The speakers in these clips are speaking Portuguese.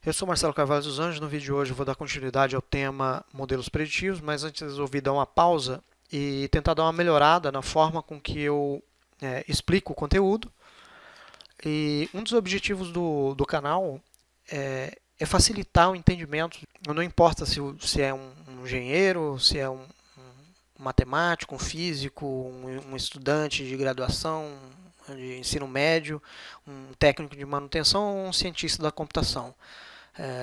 Eu sou Marcelo Carvalho dos Anjos. No vídeo de hoje eu vou dar continuidade ao tema modelos preditivos, mas antes resolvi dar uma pausa e tentar dar uma melhorada na forma com que eu explico o conteúdo. E um dos objetivos do canal é facilitar o entendimento. Não importa se é um engenheiro, se é um matemático, um físico, um estudante de graduação, de ensino médio, um técnico de manutenção ou um cientista da computação.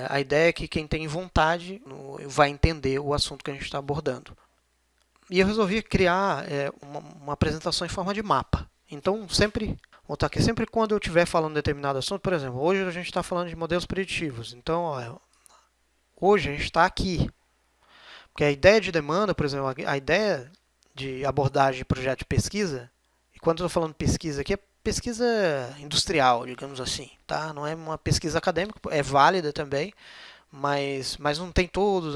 A ideia é que quem tem vontade vai entender o assunto que a gente está abordando. E eu resolvi criar uma apresentação em forma de mapa. Então, sempre quando eu estiver falando de determinado assunto, por exemplo, hoje a gente está falando de modelos preditivos. Então, hoje a gente está aqui. Porque a ideia de demanda, por exemplo, a ideia de abordagem de projeto de pesquisa, e quando eu estou falando pesquisa aqui, é pesquisa industrial, digamos assim, tá? Não é uma pesquisa acadêmica, é válida também, mas não tem todos,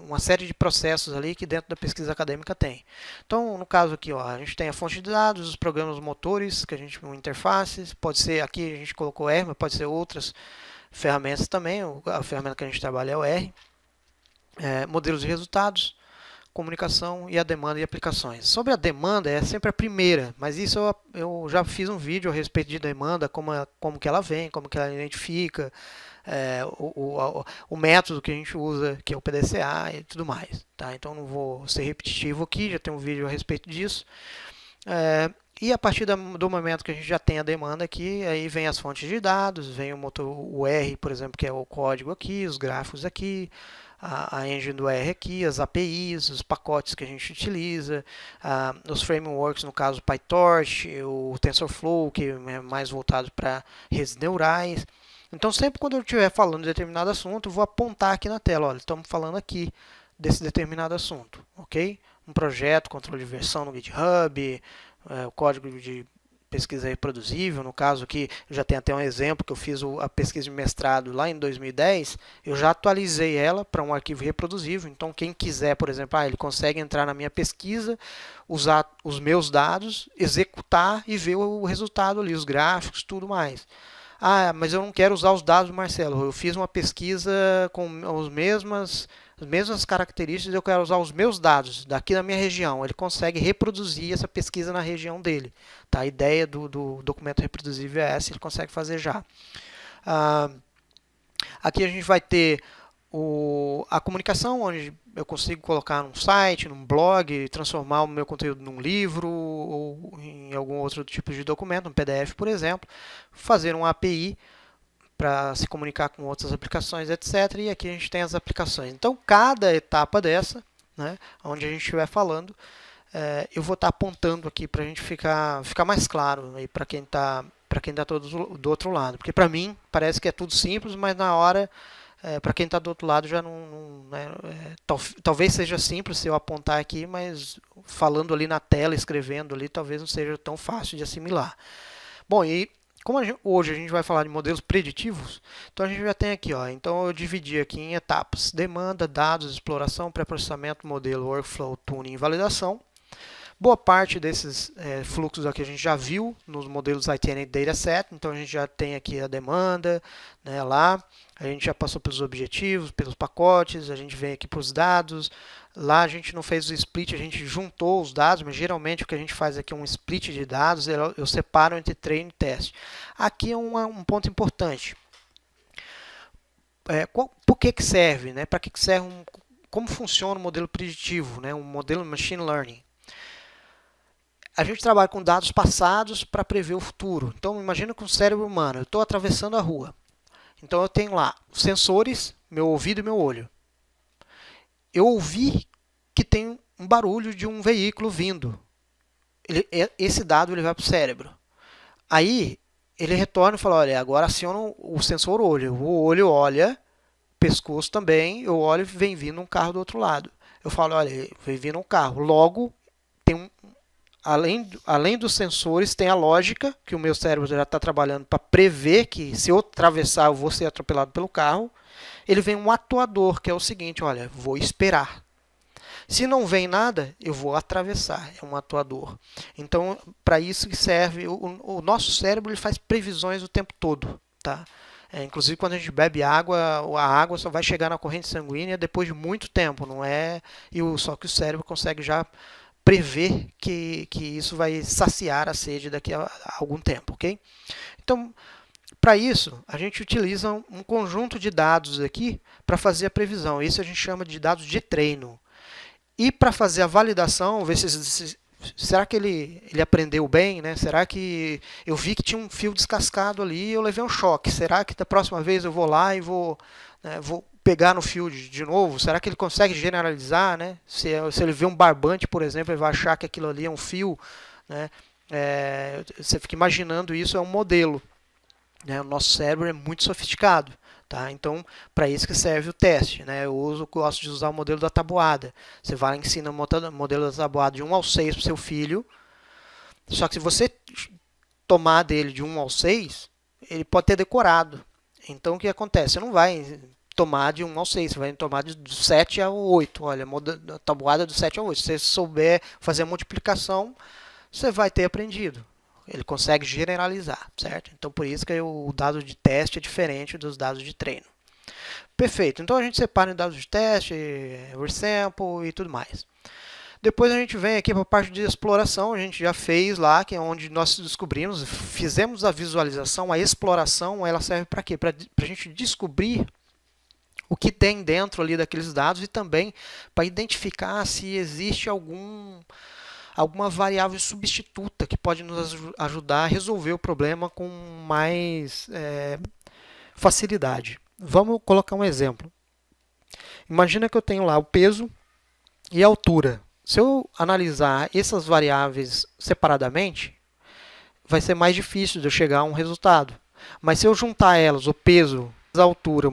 uma série de processos ali que dentro da pesquisa acadêmica tem. Então, no caso aqui, ó, a gente tem a fonte de dados, os programas motores, que a gente chama interfaces, pode ser, aqui a gente colocou R, mas pode ser outras ferramentas também, a ferramenta que a gente trabalha é o R. Modelos de resultados, comunicação e a demanda e aplicações. Sobre a demanda é sempre a primeira, mas isso eu já fiz um vídeo a respeito de demanda, como que ela vem, como que ela identifica, o método que a gente usa, que é o PDCA e tudo mais. Tá? Então não vou ser repetitivo aqui, já tem um vídeo a respeito disso. E a partir do momento que a gente já tem a demanda aqui, aí vem as fontes de dados, vem o R, por exemplo, que é o código aqui, os gráficos aqui, a engine do R aqui, as APIs, os pacotes que a gente utiliza, os frameworks, no caso PyTorch, o TensorFlow, que é mais voltado para redes neurais. Então, sempre quando eu estiver falando de determinado assunto, eu vou apontar aqui na tela, olha, estamos falando aqui desse determinado assunto, ok? Um projeto, controle de versão no GitHub, o código de pesquisa reproduzível, no caso aqui, eu já tenho até um exemplo que eu fiz a pesquisa de mestrado lá em 2010, eu já atualizei ela para um arquivo reproduzível, então quem quiser, por exemplo, ele consegue entrar na minha pesquisa, usar os meus dados, executar e ver o resultado ali, os gráficos, tudo mais. Mas eu não quero usar os dados do Marcelo, eu fiz uma pesquisa com as mesmas características, eu quero usar os meus dados daqui da minha região. Ele consegue reproduzir essa pesquisa na região dele. Tá? A ideia do documento reproduzível é essa, ele consegue fazer já. Aqui a gente vai ter a comunicação, onde eu consigo colocar num site, num blog, transformar o meu conteúdo num livro ou em algum outro tipo de documento, um PDF, por exemplo, fazer uma API para se comunicar com outras aplicações, etc. E aqui a gente tem as aplicações. Então, cada etapa dessa, né, onde a gente estiver falando, eu vou estar apontando aqui para a gente ficar mais claro para quem está do outro lado. Porque para mim parece que é tudo simples, mas na hora, para quem está do outro lado já não né, talvez seja simples se eu apontar aqui, mas falando ali na tela, escrevendo ali, talvez não seja tão fácil de assimilar. Bom, e como hoje a gente vai falar de modelos preditivos, então a gente já tem aqui, então eu dividi aqui em etapas: demanda, dados, exploração, pré-processamento, modelo, workflow, tuning e validação. Boa parte desses fluxos aqui a gente já viu nos modelos ITN Dataset, então a gente já tem aqui a demanda, né, lá, a gente já passou pelos objetivos, pelos pacotes, a gente vem aqui para os dados, lá a gente não fez o split, a gente juntou os dados, mas geralmente o que a gente faz aqui é um split de dados, eu separo entre treino e teste. Aqui é um ponto importante. Por que serve? Né? Para que serve como funciona o modelo preditivo, né? Um modelo machine learning? A gente trabalha com dados passados para prever o futuro. Então, imagina com o cérebro humano, eu estou atravessando a rua. Então, eu tenho lá sensores, meu ouvido e meu olho. Eu ouvi que tem um barulho de um veículo vindo. Esse dado ele vai para o cérebro. Aí, ele retorna e fala, olha, agora aciona o sensor olho. O olho olha, pescoço também, eu olho e vem vindo um carro do outro lado. Eu falo, olha, vem vindo um carro. Logo, tem além dos sensores, tem a lógica, que o meu cérebro já está trabalhando para prever que se eu atravessar eu vou ser atropelado pelo carro. Ele vem um atuador, que é o seguinte, olha, vou esperar. Se não vem nada, eu vou atravessar, é um atuador. Então, para isso que serve, o nosso cérebro ele faz previsões o tempo todo. Tá? Inclusive, quando a gente bebe água, a água só vai chegar na corrente sanguínea depois de muito tempo, não é? Só que o cérebro consegue já prever que isso vai saciar a sede daqui a algum tempo, ok? Então, para isso, a gente utiliza um conjunto de dados aqui para fazer a previsão. Isso a gente chama de dados de treino. E para fazer a validação, ver se será que ele aprendeu bem, né? Será que eu vi que tinha um fio descascado ali e eu levei um choque? Será que da próxima vez eu vou lá e vou pegar no fio de novo? Será que ele consegue generalizar, né? Se ele vê um barbante, por exemplo, ele vai achar que aquilo ali é um fio, né? Você fica imaginando isso, é um modelo, né? O nosso cérebro é muito sofisticado. Tá? Então, para isso que serve o teste. Né? Eu gosto de usar o modelo da tabuada. Você vai ensinar o modelo da tabuada de 1 ao 6 para o seu filho. Só que se você tomar dele de 1 ao 6, ele pode ter decorado. Então, o que acontece? Você não vai tomar de 1 ao 6, você vai tomar do 7 ao 8. Olha, a tabuada do 7 ao 8. Se você souber fazer a multiplicação, você vai ter aprendido. Ele consegue generalizar, certo? Então, por isso que o dado de teste é diferente dos dados de treino. Perfeito. Então, a gente separa em dados de teste, resample e tudo mais. Depois a gente vem aqui para a parte de exploração. A gente já fez lá, que é onde nós descobrimos, fizemos a visualização, a exploração, ela serve para quê? Para a gente descobrir o que tem dentro ali daqueles dados e também para identificar se existe alguma variável substituta que pode nos ajudar a resolver o problema com mais facilidade. Vamos colocar um exemplo. Imagina que eu tenho lá o peso e a altura. Se eu analisar essas variáveis separadamente, vai ser mais difícil de eu chegar a um resultado. Mas se eu juntar elas, o peso, a altura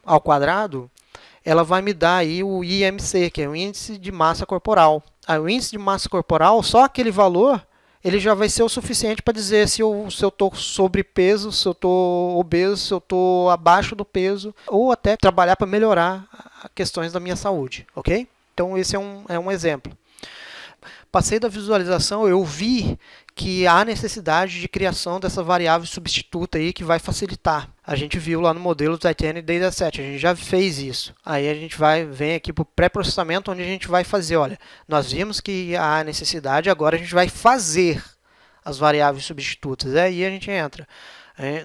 ao quadrado, ela vai me dar aí o IMC, que é o índice de massa corporal. O índice de massa corporal, só aquele valor, ele já vai ser o suficiente para dizer se eu estou sobrepeso, se eu estou obeso, se eu estou abaixo do peso, ou até trabalhar para melhorar as questões da minha saúde, ok? Então, esse é um exemplo. Passei da visualização, eu vi que há necessidade de criação dessa variável substituta aí que vai facilitar. A gente viu lá no modelo Titanium Dataset, a gente já fez isso. Aí a gente vem aqui para o pré-processamento, onde a gente vai fazer, olha, nós vimos que há necessidade, agora a gente vai fazer as variáveis substitutas. Aí a gente entra.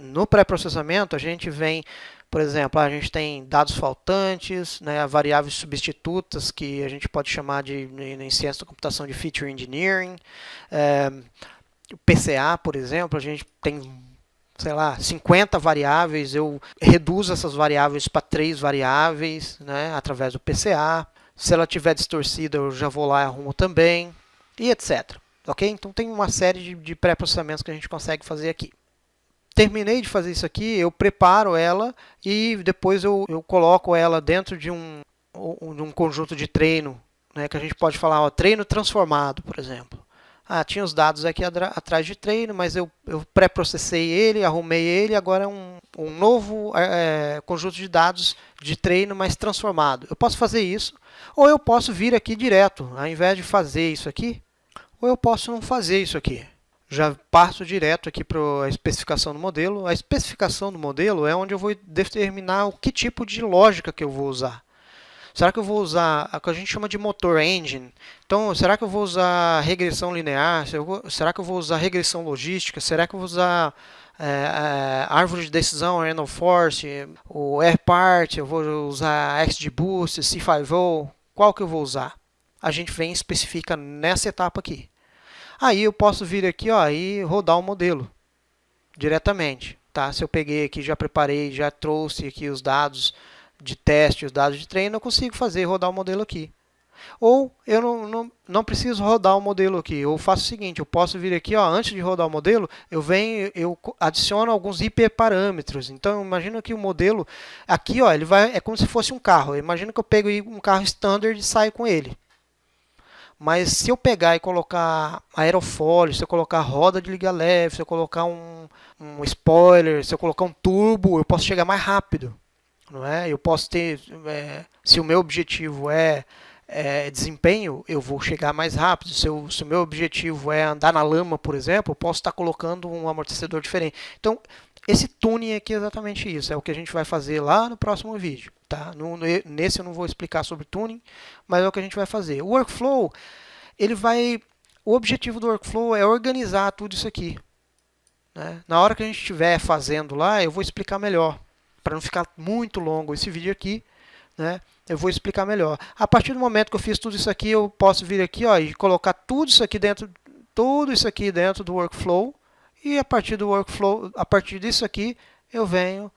No pré-processamento, a gente vem, por exemplo, a gente tem dados faltantes, né, variáveis substitutas, que a gente pode chamar em ciência da computação de feature engineering. PCA, por exemplo, a gente tem, sei lá, 50 variáveis, eu reduzo essas variáveis para 3 variáveis, né, através do PCA. Se ela estiver distorcida, eu já vou lá e arrumo também, e etc. Ok? Então tem uma série de pré-processamentos que a gente consegue fazer aqui. Terminei de fazer isso aqui, eu preparo ela e depois eu coloco ela dentro de um conjunto de treino, né, que a gente pode falar, ó, treino transformado, por exemplo. Tinha os dados aqui atrás de treino, mas eu pré-processei ele, arrumei ele, agora é um novo conjunto de dados de treino, mas transformado. Eu posso fazer isso, ou eu posso vir aqui direto, ao invés de fazer isso aqui, ou eu posso não fazer isso aqui. Já passo direto aqui para a especificação do modelo. A especificação do modelo é onde eu vou determinar o que tipo de lógica que eu vou usar. Será que eu vou usar o que a gente chama de motor engine? Então, será que eu vou usar regressão linear? Será que eu vou usar regressão logística? Será que eu vou usar árvore de decisão, random forest, o rpart? Eu vou usar XGBoost, C5O? Qual que eu vou usar? A gente vem e especifica nessa etapa aqui. Aí eu posso vir aqui, ó, e rodar o modelo diretamente. Tá? Se eu peguei aqui, já preparei, já trouxe aqui os dados de teste, os dados de treino, eu consigo rodar o modelo aqui. Ou eu não preciso rodar o modelo aqui. Eu faço o seguinte, eu posso vir aqui, ó, antes de rodar o modelo, eu adiciono alguns hiperparâmetros. Então, imagina que o modelo, aqui, ó, é como se fosse um carro. Imagina que eu pego um carro standard e saio com ele. Mas se eu pegar e colocar aerofólio, se eu colocar roda de liga leve, se eu colocar um spoiler, se eu colocar um turbo, eu posso chegar mais rápido. Não é? Eu posso ter, se o meu objetivo é desempenho, eu vou chegar mais rápido. Se o meu objetivo é andar na lama, por exemplo, eu posso estar colocando um amortecedor diferente. Então, Esse tuning aqui é exatamente isso, é o que a gente vai fazer lá no próximo vídeo. Tá? Nesse eu não vou explicar sobre tuning, mas é o que a gente vai fazer. O workflow, o objetivo do workflow é organizar tudo isso aqui. Né? Na hora que a gente estiver fazendo lá, eu vou explicar melhor, para não ficar muito longo esse vídeo aqui. Né? Eu vou explicar melhor. A partir do momento que eu fiz tudo isso aqui, eu posso vir aqui, ó, e colocar tudo isso aqui dentro do workflow. E a partir do workflow, a partir disso aqui, eu venho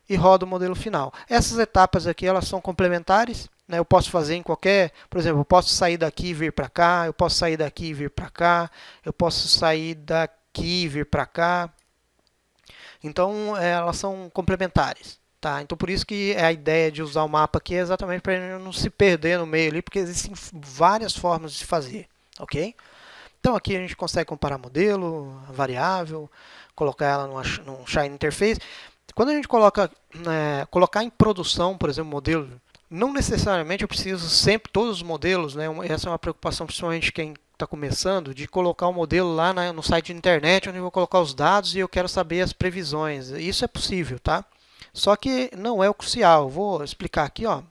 e rodo o modelo final. Essas etapas aqui, elas são complementares. Né? Eu posso fazer em qualquer, por exemplo, eu posso sair daqui e vir para cá, eu posso sair daqui e vir para cá, eu posso sair daqui e vir para cá. Então, elas são complementares. Tá? Então, por isso que a ideia de usar o mapa aqui é exatamente para não se perder no meio ali, porque existem várias formas de fazer. Ok? Então, aqui a gente consegue comparar modelo, variável, colocar ela num Shine Interface. Quando a gente colocar em produção, por exemplo, modelo, não necessariamente eu preciso sempre todos os modelos, né? Essa é uma preocupação principalmente quem está começando, de colocar o modelo lá no site de internet, onde eu vou colocar os dados e eu quero saber as previsões. Isso é possível, tá? Só que não é o crucial. Eu vou explicar aqui, ó.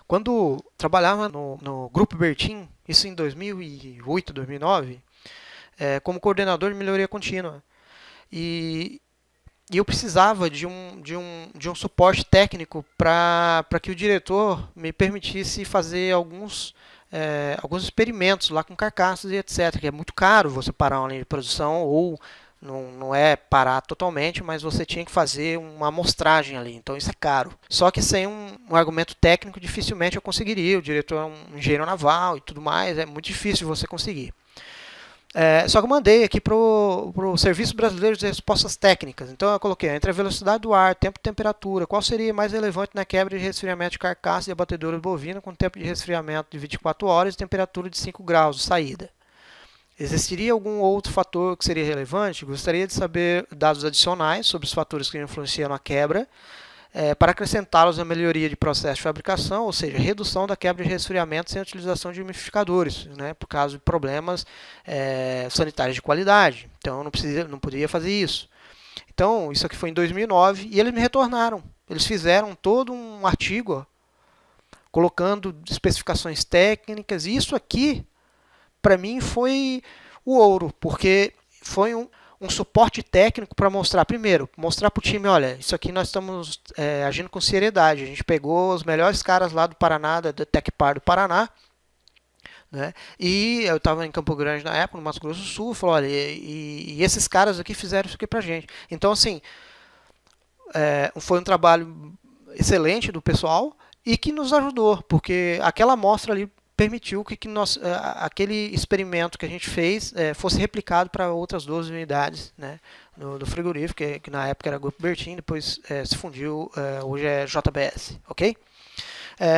Quando trabalhava no Grupo Bertin, isso em 2008, 2009, como coordenador de melhoria contínua. E eu precisava de um suporte técnico para que o diretor me permitisse fazer alguns experimentos lá com carcaças e etc. Que é muito caro você parar uma linha de produção, ou não é parar totalmente, mas você tinha que fazer uma amostragem ali. Então isso é caro. Só que sem um argumento técnico dificilmente eu conseguiria. O diretor é um engenheiro naval e tudo mais, é muito difícil você conseguir. Só que eu mandei aqui para o Serviço Brasileiro de Respostas Técnicas. Então eu coloquei entre a velocidade do ar, tempo e temperatura, qual seria mais relevante na quebra de resfriamento de carcaça de abatedora bovina com tempo de resfriamento de 24 horas e temperatura de 5 graus de saída. Existiria algum outro fator que seria relevante? Gostaria de saber dados adicionais sobre os fatores que influenciam na quebra, para acrescentá-los à melhoria de processo de fabricação, ou seja, redução da quebra de resfriamento sem a utilização de umidificadores, né, por causa de problemas sanitários de qualidade. Então, eu não poderia fazer isso. Então, isso aqui foi em 2009 e eles me retornaram. Eles fizeram todo um artigo, ó, colocando especificações técnicas. E isso aqui, para mim, foi o ouro, porque foi um suporte técnico para mostrar, primeiro, mostrar para o time, olha, isso aqui nós estamos agindo com seriedade. A gente pegou os melhores caras lá do Paraná, da Tecpar do Paraná, né? E eu estava em Campo Grande na época, no Mato Grosso do Sul, falou, olha, e esses caras aqui fizeram isso aqui para a gente. Então, assim, foi um trabalho excelente do pessoal e que nos ajudou, porque aquela amostra ali permitiu que aquele experimento que a gente fez fosse replicado para outras 12 unidades, né, do frigorífico, que na época era Grupo Bertin, depois se fundiu, hoje é JBS, ok?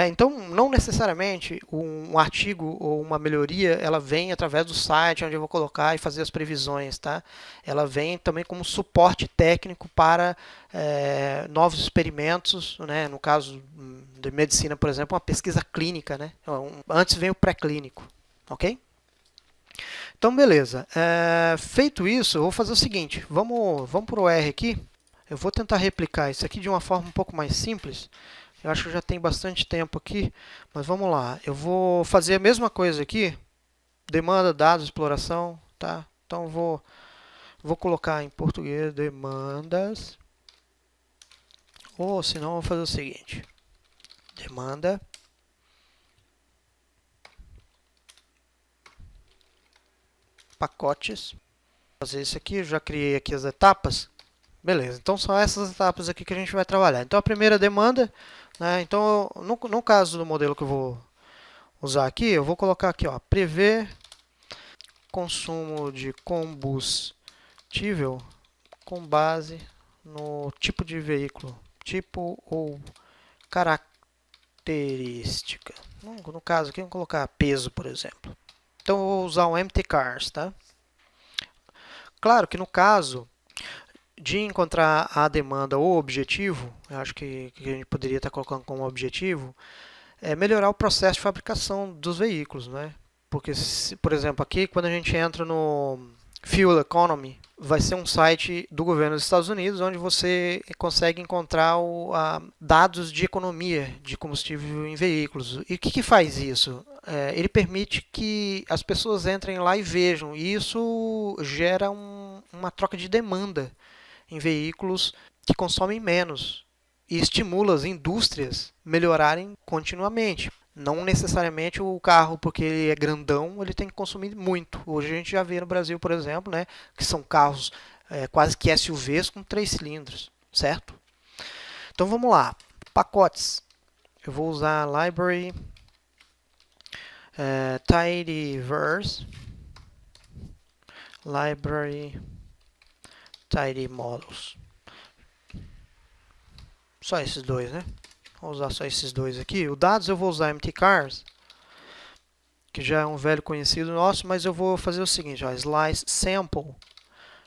Então, não necessariamente um artigo ou uma melhoria, ela vem através do site onde eu vou colocar e fazer as previsões, tá? Ela vem também como suporte técnico para novos experimentos, né? No caso de medicina, por exemplo, uma pesquisa clínica, né? Antes vem o pré-clínico, ok? Então, beleza. Feito isso, eu vou fazer o seguinte, vamos para o R aqui. Eu vou tentar replicar isso aqui de uma forma um pouco mais simples. Eu acho que já tem bastante tempo aqui, mas vamos lá. Eu vou fazer a mesma coisa aqui. Demanda, dados, exploração, tá? Então vou colocar em português demandas. Ou senão eu vou fazer o seguinte. Demanda. Pacotes. Vou fazer isso aqui, eu já criei aqui as etapas. Beleza, então são essas etapas aqui que a gente vai trabalhar. Então a primeira demanda, né? Então no caso do modelo que eu vou usar aqui, eu vou colocar aqui, ó, prever consumo de combustível com base no tipo de veículo, tipo ou característica. No caso aqui, vamos colocar peso, por exemplo. Então eu vou usar um empty cars, tá? Claro que no caso de encontrar a demanda ou objetivo, eu acho que a gente poderia estar colocando como objetivo, é melhorar o processo de fabricação dos veículos, né? Porque, por exemplo, aqui quando a gente entra no Fuel Economy, vai ser um site do governo dos Estados Unidos, onde você consegue encontrar dados de economia de combustível em veículos. E o que faz isso? Ele permite que as pessoas entrem lá e vejam, e isso gera uma troca de demanda em veículos que consomem menos e estimula as indústrias melhorarem continuamente. Não necessariamente o carro, porque ele é grandão, ele tem que consumir muito. Hoje a gente já vê no Brasil, por exemplo, né, que são carros quase que SUVs com 3 cilindros, certo? Então vamos lá, pacotes. Eu vou usar library tidyverse, library tidy models. Só esses dois, né? Vou usar só esses dois aqui. O dados eu vou usar mtcars, que já é um velho conhecido nosso, mas eu vou fazer o seguinte, ó, slice sample.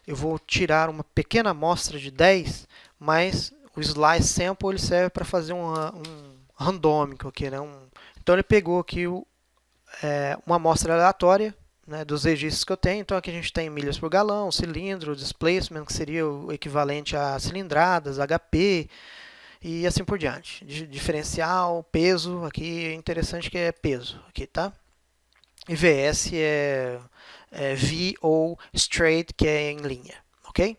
Eu vou tirar uma pequena amostra de 10, mas o slice sample ele serve para fazer um randômico aqui, né? Então ele pegou aqui uma amostra aleatória, né, dos registros que eu tenho. Então aqui a gente tem milhas por galão, cilindro, displacement, que seria o equivalente a cilindradas, HP, e assim por diante. Diferencial, peso, aqui é interessante que é peso, aqui, tá? E VS é V ou straight, que é em linha, ok?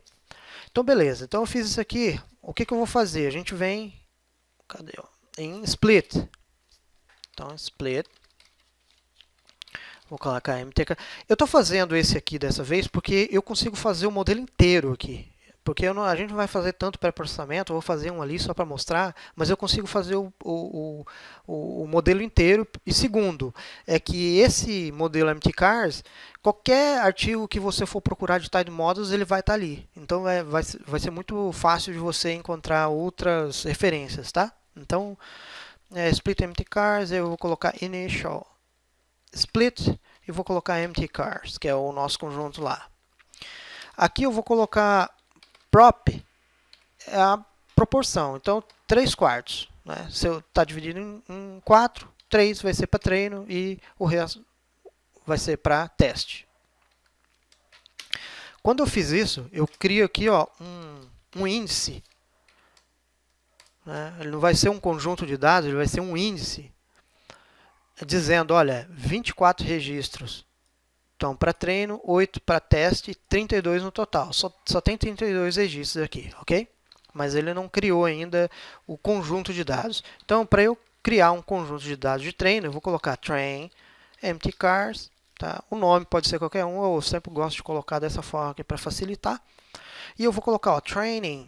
Então, beleza. Então, eu fiz isso aqui. O que eu vou fazer? A gente vem, cadê? Em split. Então, split. Vou colocar MTK. Eu estou fazendo esse aqui dessa vez porque eu consigo fazer o modelo inteiro aqui. Porque a gente não vai fazer tanto pré-processamento, eu vou fazer um ali só para mostrar, mas eu consigo fazer o modelo inteiro. E segundo, é que esse modelo mtcars, qualquer artigo que você for procurar de Tidy Models, ele vai estar ali. Então vai ser muito fácil de você encontrar outras referências, tá? Então, split mtcars, eu vou colocar initial split e vou colocar mtcars, que é o nosso conjunto lá. Aqui eu vou colocar prop, é a proporção. Então, 3/4. Né? Se eu está dividido em 4, 3 vai ser para treino e o resto vai ser para teste. Quando eu fiz isso, eu crio aqui ó, um índice. Né? Ele não vai ser um conjunto de dados, ele vai ser um índice. Dizendo, olha, 24 registros. Então, para treino, 8 para teste, 32 no total. Só tem 32 registros aqui, ok? Mas ele não criou ainda o conjunto de dados. Então, para eu criar um conjunto de dados de treino, eu vou colocar train mtcars. Tá? O nome pode ser qualquer um, eu sempre gosto de colocar dessa forma aqui para facilitar. E eu vou colocar ó, training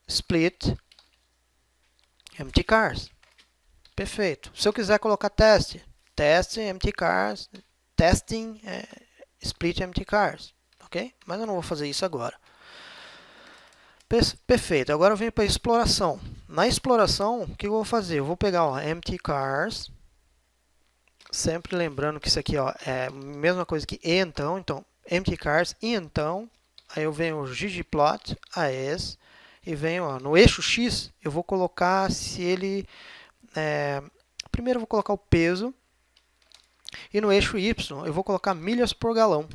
split mtcars. Perfeito. Se eu quiser colocar teste mtcars, testing split mtcars, ok? Mas eu não vou fazer isso agora. Perfeito. Agora eu venho para a exploração. Na exploração, o que eu vou fazer? Eu vou pegar ó, mtcars, sempre lembrando que isso aqui ó, é a mesma coisa que então mtcars e então, aí eu venho o ggplot as e venho ó, no eixo x, eu vou colocar se ele primeiro eu vou colocar o peso e no eixo Y eu vou colocar milhas por galão.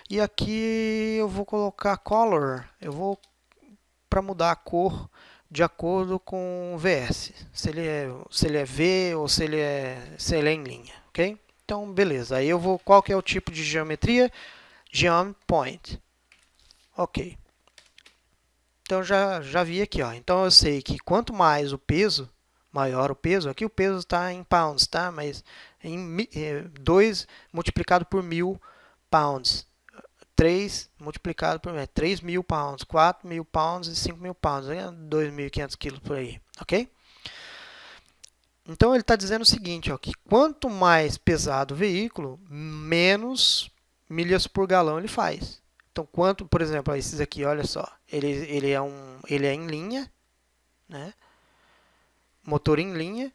E aqui eu vou colocar color, eu vou para mudar a cor de acordo com o VS, se ele é V ou se ele é em linha, ok? Então beleza, aí eu vou, qual que é o tipo de geometria? Geom point, ok. Então já vi aqui, ó. Então eu sei que quanto mais o peso, maior o peso, aqui o peso está em pounds, tá? Mas em 2 multiplicado por 1000 pounds, 3 multiplicado por 3.000 pounds, 4.000 pounds e 5.000 pounds, 2.500 quilos por aí, ok? Então ele está dizendo o seguinte, ó, que quanto mais pesado o veículo, menos milhas por galão ele faz. Então quanto, por exemplo, esses aqui, olha só, ele é em linha, né? Motor em linha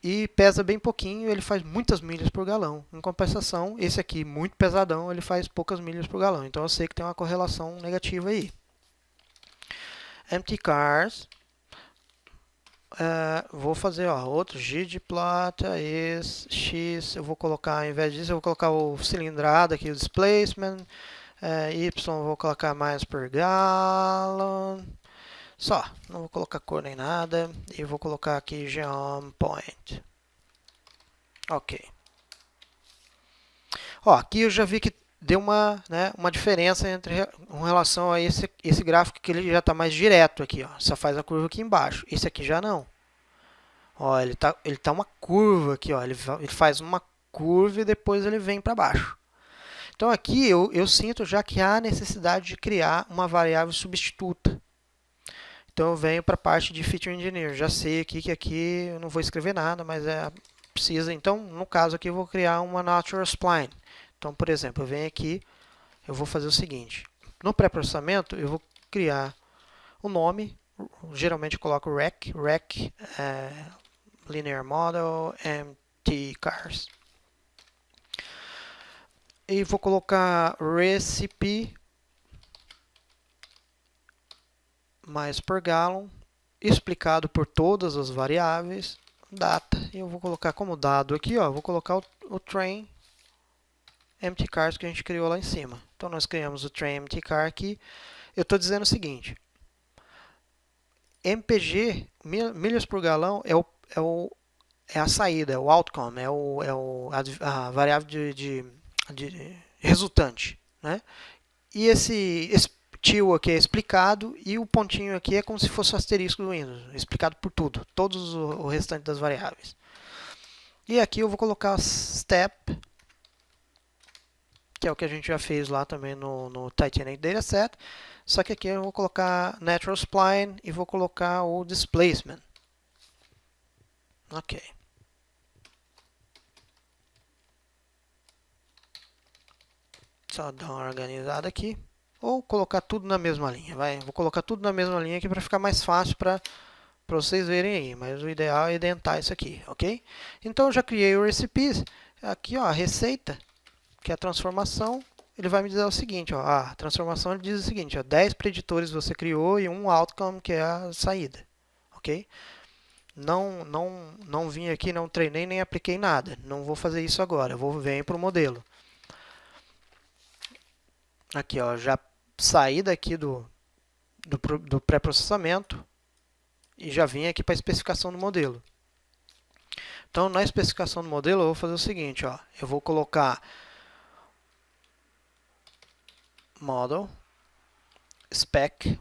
e pesa bem pouquinho, ele faz muitas milhas por galão. Em compensação, esse aqui, muito pesadão, ele faz poucas milhas por galão. Então eu sei que tem uma correlação negativa aí. mtcars vou fazer outro ggplot is x, eu vou colocar, ao invés disso, eu vou colocar o cilindrada aqui, o displacement, y eu vou colocar miles per gallon, só, não vou colocar cor nem nada, e vou colocar aqui geom point. Ok. Aqui eu já vi que deu uma diferença com relação a esse gráfico, que ele já está mais direto aqui, só faz a curva aqui embaixo. Esse aqui já não. Ele tá uma curva aqui, ele faz uma curva e depois ele vem para baixo. Então aqui eu sinto já que há necessidade de criar uma variável substituta. Então eu venho para a parte de Feature Engineer. Já sei aqui que aqui eu não vou escrever nada, mas precisa. Então, no caso aqui, eu vou criar uma Natural Spline. Então, por exemplo, eu venho aqui, eu vou fazer o seguinte. No pré-processamento, eu vou criar o nome. Geralmente eu coloco rec Linear Model, MT Cars. E vou colocar recipe miles per gallon, explicado por todas as variáveis, data, e eu vou colocar como dado aqui, vou colocar o train empty cars que a gente criou lá em cima. Então nós criamos o train empty car aqui. Eu estou dizendo o seguinte: MPG, milhas por galão, é a saída, é o outcome, a variável de resultante, né? E esse tio aqui é explicado e o pontinho aqui é como se fosse o asterisco do Windows, explicado por tudo, todos o restante das variáveis. E aqui eu vou colocar step, que é o que a gente já fez lá também no Titanic Dataset, só que aqui eu vou colocar Natural Spline e vou colocar o Displacement. Ok. Só dar uma organizada aqui. Ou colocar tudo na mesma linha. Vou colocar tudo na mesma linha aqui para ficar mais fácil para vocês verem aí. Mas o ideal é identar isso aqui, ok? Então eu já criei o recipes. Aqui, a receita, que é a transformação. Ele vai me dizer o seguinte, a transformação ele diz o seguinte, 10 preditores você criou e um outcome, que é a saída, ok? Não vim aqui, não treinei nem apliquei nada. Não vou fazer isso agora. Eu venho para o modelo. Aqui, já saí daqui do pré-processamento e já vim aqui para a especificação do modelo. Então, na especificação do modelo, eu vou fazer o seguinte, eu vou colocar model spec,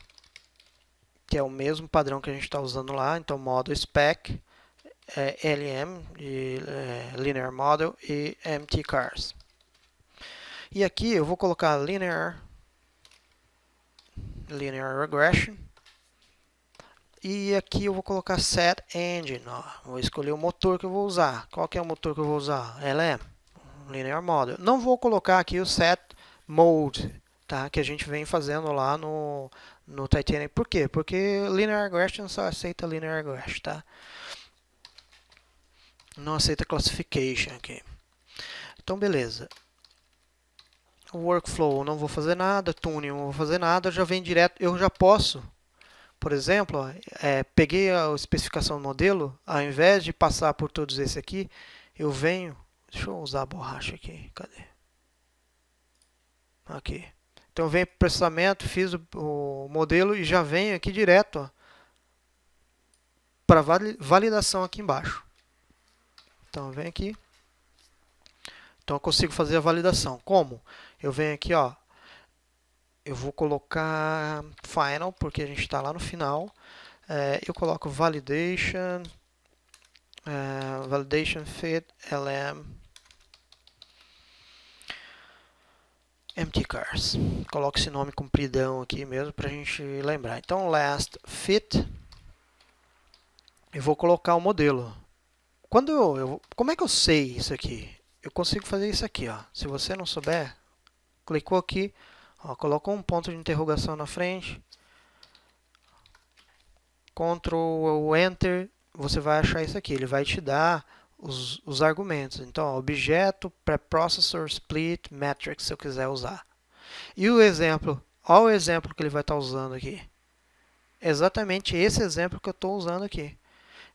que é o mesmo padrão que a gente está usando lá. Então, model spec, LM, Linear Model e MT Cars. E aqui eu vou colocar Linear Regression. E aqui eu vou colocar Set Engine. Vou escolher o motor que eu vou usar. Qual que é o motor que eu vou usar? LM, Linear Model. Não vou colocar aqui o Set Mode, tá? Que a gente vem fazendo lá no Titanic. Por quê? Porque Linear Regression só aceita Linear Regression, tá? Não aceita Classification aqui. Então, beleza. Workflow, não vou fazer nada. Tuning, não vou fazer nada. Já vem direto. Eu já posso, por exemplo, peguei a especificação do modelo. Ao invés de passar por todos esses aqui, eu venho. Deixa eu usar a borracha aqui. Cadê? Aqui. Então eu venho para o processamento, fiz o modelo e já venho aqui direto para validação aqui embaixo. Então vem aqui. Então eu consigo fazer a validação. Como? Eu venho aqui, eu vou colocar final, porque a gente está lá no final. Eu coloco validation, validation fit lm empty cars. Coloco esse nome compridão aqui mesmo para a gente lembrar. Então last fit, eu vou colocar o modelo. Como é que eu sei isso aqui? Eu consigo fazer isso aqui, Se você não souber, clicou aqui, colocou um ponto de interrogação na frente, Ctrl Enter, você vai achar isso aqui. Ele vai te dar os argumentos. Então, objeto, preprocessor, split, matrix, se eu quiser usar. E o exemplo, olha o exemplo que ele vai estar usando aqui. Exatamente esse exemplo que eu estou usando aqui.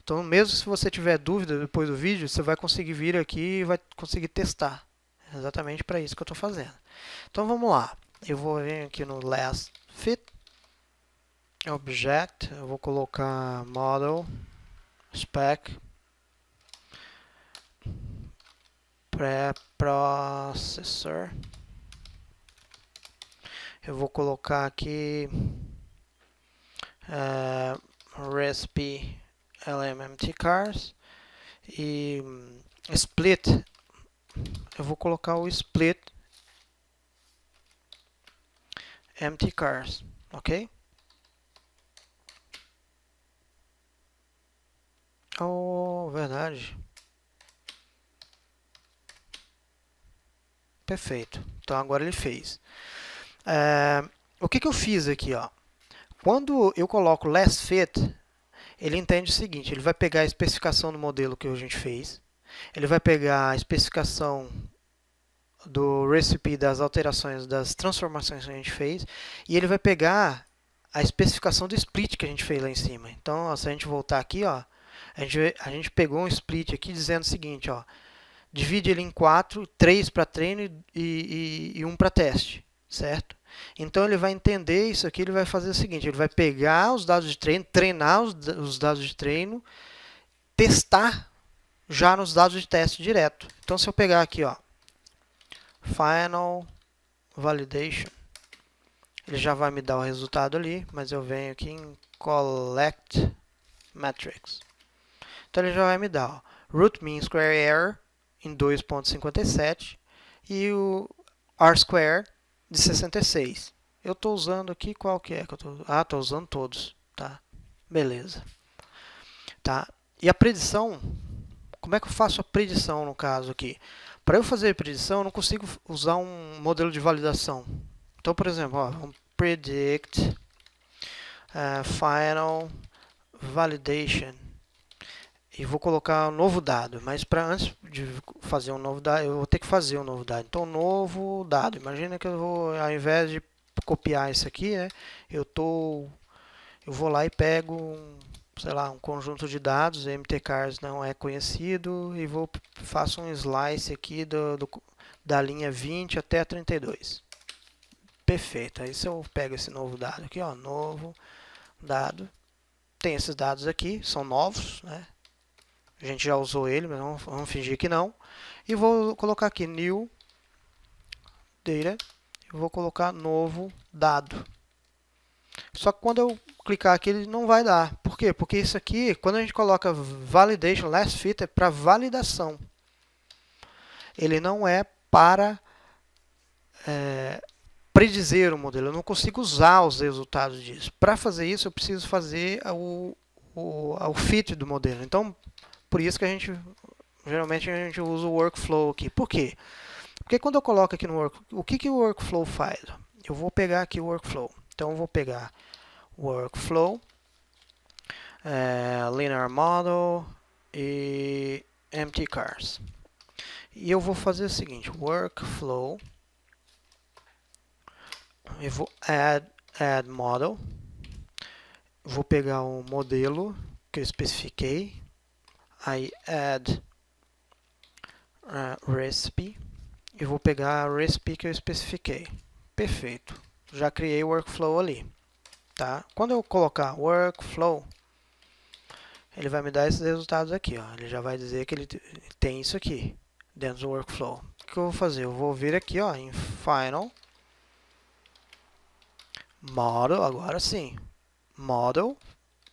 Então, mesmo se você tiver dúvida depois do vídeo, você vai conseguir vir aqui e vai conseguir testar. É exatamente para isso que eu estou fazendo. Então, vamos lá. Eu vou vir aqui no Last Fit, Object, eu vou colocar Model, Spec, Preprocessor. Eu vou colocar aqui Recipe LMMTcars e Split. Eu vou colocar o Split MTcars, ok? Oh, verdade. Perfeito. Então agora ele fez. O que eu fiz aqui, ó? Quando eu coloco Last Fit, ele entende o seguinte: ele vai pegar a especificação do modelo que a gente fez, ele vai pegar a especificação do recipe, das alterações, das transformações que a gente fez, e ele vai pegar a especificação do split que a gente fez lá em cima. Então, ó, se a gente voltar aqui, ó, a gente pegou um split aqui dizendo o seguinte, ó, divide ele em 4, 3 para treino e 1 para teste, certo? Então ele vai entender isso aqui, ele vai fazer o seguinte, ele vai pegar os dados de treino, treinar os dados de treino, testar já nos dados de teste direto. Então se eu pegar aqui, ó, Final Validation, ele já vai me dar o resultado ali, mas eu venho aqui em Collect Metrics. Então ele já vai me dar, ó, Root Mean Square Error em 2.57 e o R-Square de 66. Eu estou usando aqui, qual que é que eu estou? Ah, estou usando todos, tá? Beleza. Tá? E a predição, como é que eu faço a predição no caso aqui? Para eu fazer a predição, eu não consigo usar um modelo de validação. Então, por exemplo, ó, vamos predict final validation. E vou colocar um novo dado, mas antes de fazer um novo dado, eu vou ter que fazer um novo dado. Então, novo dado. Imagina que eu vou, ao invés de copiar isso aqui, né, eu vou lá e pego sei lá, um conjunto de dados, MTcars não é conhecido, e faço um slice aqui da linha 20 até 32. Perfeito. Aí se eu pego esse novo dado aqui, ó, novo dado, tem esses dados aqui, são novos, né? A gente já usou ele, mas vamos fingir que não. E vou colocar aqui new data, e vou colocar novo dado. Só que quando eu clicar aqui, ele não vai dar. Por quê? Porque isso aqui, quando a gente coloca validation last fit, é para validação. Ele não é para predizer o modelo. Eu não consigo usar os resultados disso. Para fazer isso, eu preciso fazer o fit do modelo. Então, por isso que geralmente a gente usa o workflow aqui. Por quê? Porque quando eu coloco aqui no workflow, o que o workflow faz? Eu vou pegar aqui o workflow. Então, eu vou pegar workflow, linear model e MTcars. E eu vou fazer o seguinte, workflow, eu vou add model, vou pegar o modelo que eu especifiquei, aí add recipe, e vou pegar a recipe que eu especifiquei. Perfeito, já criei o workflow ali. Tá? Quando eu colocar workflow, ele vai me dar esses resultados aqui. Ó. Ele já vai dizer que ele tem isso aqui dentro do workflow. O que eu vou fazer? Eu vou vir aqui, ó, em Final Model, agora sim, Model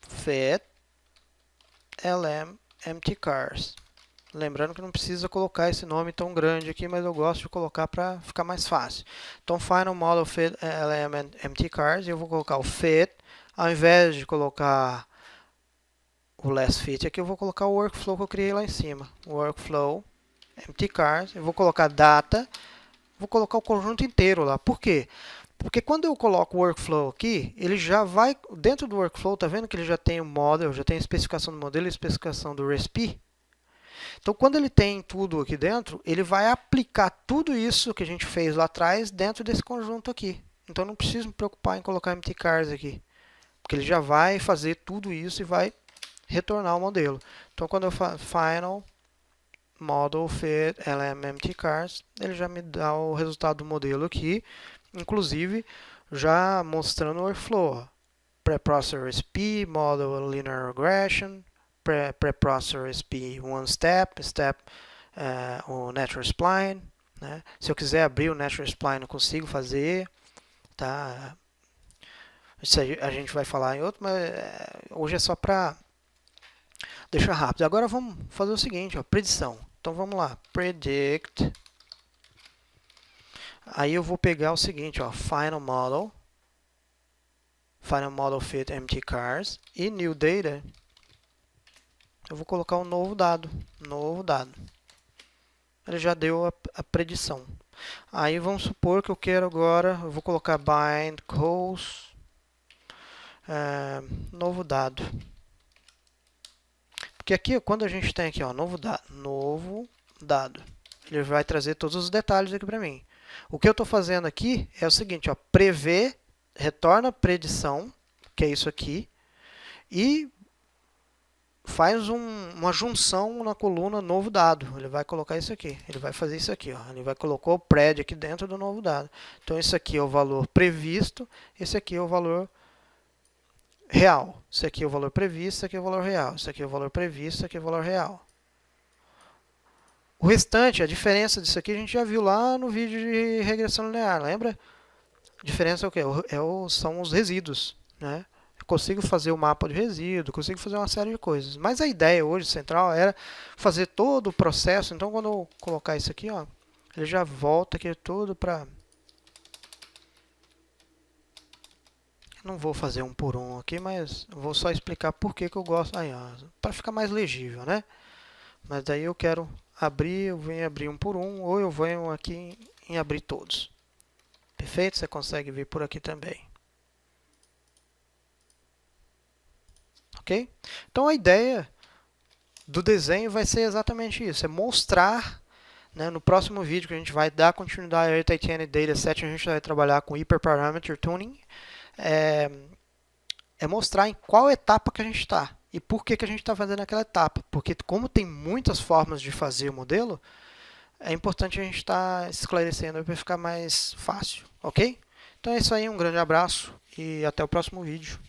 Fit LM MTcars. Lembrando que não precisa colocar esse nome tão grande aqui, mas eu gosto de colocar para ficar mais fácil. Então, Final Model Fit LM MTcars, e eu vou colocar o Fit, ao invés de colocar o Last Fit, aqui eu vou colocar o Workflow que eu criei lá em cima. Workflow MTcars, eu vou colocar Data, vou colocar o conjunto inteiro lá. Por quê? Porque quando eu coloco o workflow aqui, ele já vai, dentro do workflow, tá vendo que ele já tem o model, já tem a especificação do modelo e a especificação do recipe? Então, quando ele tem tudo aqui dentro, ele vai aplicar tudo isso que a gente fez lá atrás dentro desse conjunto aqui. Então, não preciso me preocupar em colocar MTcars aqui, porque ele já vai fazer tudo isso e vai retornar o modelo. Então, quando eu faço final model fit lm_empty_cars, ele já me dá o resultado do modelo aqui, inclusive já mostrando o workflow. Preprocessor SP, model linear regression, preprocessor SP one step, o natural spline. Né? Se eu quiser abrir o natural spline, eu consigo fazer. Tá? Isso a gente vai falar em outro, mas hoje é só para deixar rápido. Agora vamos fazer o seguinte, ó, predição. Então vamos lá, predict. Aí eu vou pegar o seguinte, ó, final model fit empty cars e new data. Eu vou colocar um novo dado, Ele já deu a predição. Aí vamos supor que eu quero agora, eu vou colocar bind calls, novo dado. Porque aqui, quando a gente tem aqui, ó, novo dado, ele vai trazer todos os detalhes aqui para mim. O que eu estou fazendo aqui é o seguinte, ó, prevê, retorna predição, que é isso aqui, e faz uma junção na coluna novo dado. Ele vai colocar isso aqui, ele vai fazer isso aqui, ó. Ele vai colocar o pred aqui dentro do novo dado. Então, isso aqui é o valor previsto, esse aqui é o valor real. Esse aqui é o valor previsto, esse aqui é o valor real. Esse aqui é o valor previsto, esse aqui é o valor real. O restante, a diferença disso aqui, a gente já viu lá no vídeo de regressão linear, lembra? A diferença é o quê? São os resíduos, né? Eu consigo fazer o mapa de resíduo, consigo fazer uma série de coisas. Mas a ideia hoje central era fazer todo o processo. Então, quando eu colocar isso aqui, ó, ele já volta aqui tudo para... Não vou fazer um por um aqui, mas vou só explicar por que eu gosto. Aí, para ficar mais legível, né? Mas daí eu quero abrir, eu venho abrir um por um, ou eu venho aqui em abrir todos. Perfeito? Você consegue ver por aqui também. Ok? Então a ideia do desenho vai ser exatamente isso, é mostrar, né, no próximo vídeo que a gente vai dar continuidade ao Titanium Dataset, a gente vai trabalhar com Hyperparameter Tuning, é mostrar em qual etapa que a gente está e por que a gente está fazendo aquela etapa. Porque como tem muitas formas de fazer o modelo, é importante a gente estar esclarecendo para ficar mais fácil, ok? Então é isso aí, um grande abraço e até o próximo vídeo.